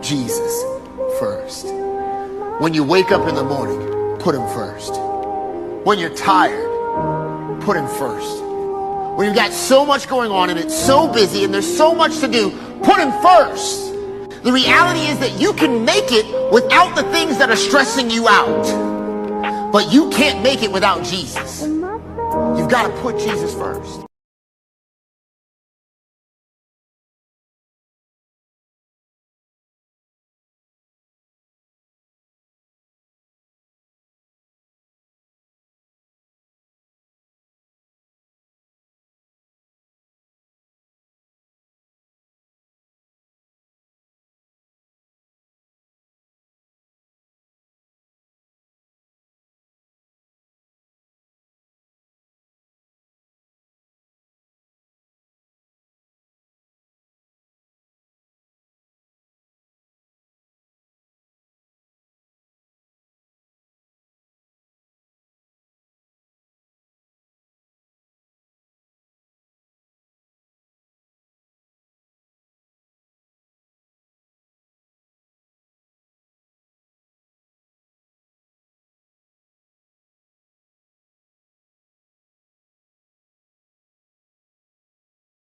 Jesus first. When you wake up in the morning, put him first. When you're tired, put him first. When you've got so much going on and it's so busy and there's so much to do, put him first. The reality is that you can make it without the things that are stressing you out. But you can't make it without Jesus. You've got to put Jesus first.